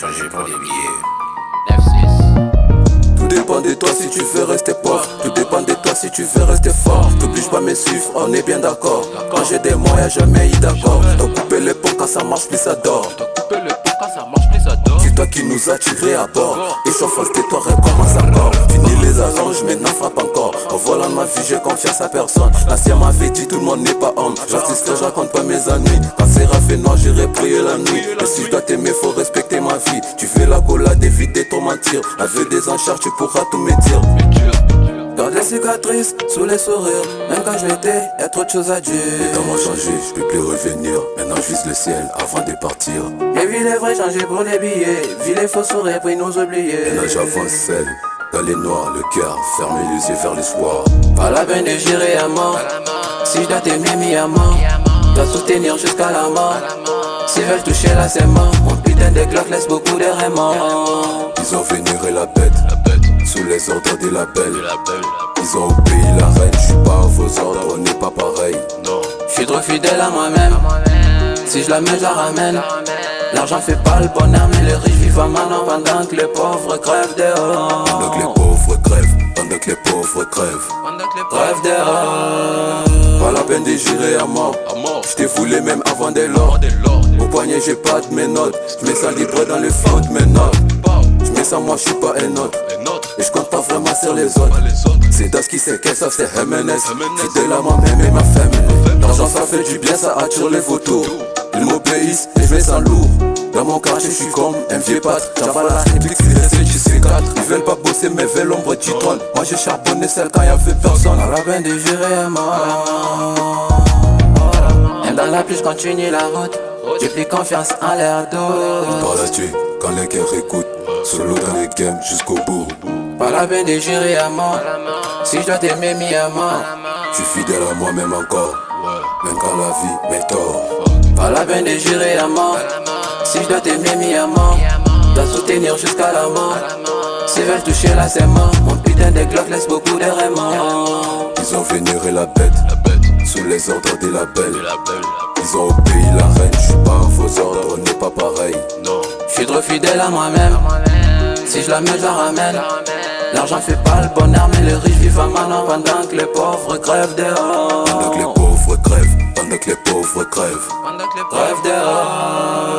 changer pour les billets. 9-6. Tout dépend de toi si tu veux rester pauvre. Tout dépend de toi si tu veux rester fort. T'obliges pas à me suivre, on est bien d'accord. Quand j'ai des mots, y'a jamais eu d'accord. T'as coupé les ponts quand ça marche plus ça dort. C'est toi qui nous as tirés à bord. Et chauffe tes toi recommence encore. Fini les allonges, maintenant frappe encore. En volant ma vie, j'ai confiance à personne. L'ancien m'avait dit tout le monde n'est pas homme. J'assisterai, je raconte pas mes ennuis. Quand c'est fait noir, j'irai prier la nuit. Et si je dois t'aimer, faut respecter ma vie. Tu fais la collade, éviter trop mentir. Avec des encharts, tu pourras tout me dire. Garde les cicatrices sous les sourires. Même quand je l'étais, y'a trop de choses à dire. Les temps m'ont changé, je peux plus revenir. Maintenant je vise le ciel avant de partir. Les villes est vrai, changer pour les billets. Ville les faux sourires, puis nous oublier. Maintenant j'avance seul, dans les noirs, le cœur fermé les yeux vers l'espoir. Pas la peine de gérer à mort. Si je dois t'aimer, mis à mort. Dois soutenir jusqu'à la mort. S'ils veulent toucher là, c'est mort. Mon putain de Glock laisse beaucoup de remords. Ils ont vénéré la bête. Sous les ordres des labels. Ils ont obéi la reine. J'suis pas à vos ordres, on n'est pas pareil. J'suis trop fidèle à moi-même. Si je la mets, je la ramène. L'argent fait pas le bonheur, mais les riches vivent à maintenant. Pendant que les pauvres crèvent dehors. Pendant que les pauvres crèvent. Pendant que les pauvres crèvent. Crèvent dehors. Pas la peine de gérer à mort. J't'ai voulu même avant dès lors. Au poignet j'ai pas de mes notes. J'mets ça libre dans le fond de mes notes. J'mets ça moi j'suis pas un autre. Et j'compte pas vraiment sur les autres. C'est das qui sait qu'elles savent c'est MNS. Fidèle à moi-même et ma famille. L'argent ça fait du bien, ça attire les photos. Ils m'obéissent et j'mets ça lourd. Dans mon quartier j'suis comme un vieux pâtre. J'avale la réplique, c'est resté du C4. Ils veulent pas bosser mais veulent l'ombre du trône. Moi j'ai charbonné celle quand y'avait personne. À la peine de gérer à mort. Même dans la pluie j'continue la route. J'ai plus confiance en l'air d'eau. Par la tuer quand les cœurs écoutent. Solo dans les games jusqu'au bout. Pas la peine de gérer à mort. Si je dois t'aimer, mis à mort. J'suis fidèle à moi-même encore. Même quand la vie m'étord. Pas la peine de gérer à mort. Si je dois t'aimer, mis à mort. Dois soutenir jusqu'à la mort. S'ils veulent toucher là, c'est mort. Mon putain de Glock laisse beaucoup de remords. Ils ont vénéré la bête. Sous les ordres des labels. Ils ont obéi la reine. J'suis pas à vos ordres, on n'est pas pareil. J'suis trop fidèle à moi-même. Si je la mets, je la ramène. L'argent fait pas le bonheur, mais les riches vivent à maintenant. Pendant que les pauvres crèvent dehors. Pendant que les pauvres crèvent. Pendant que les pauvres crèvent. Crèvent dehors.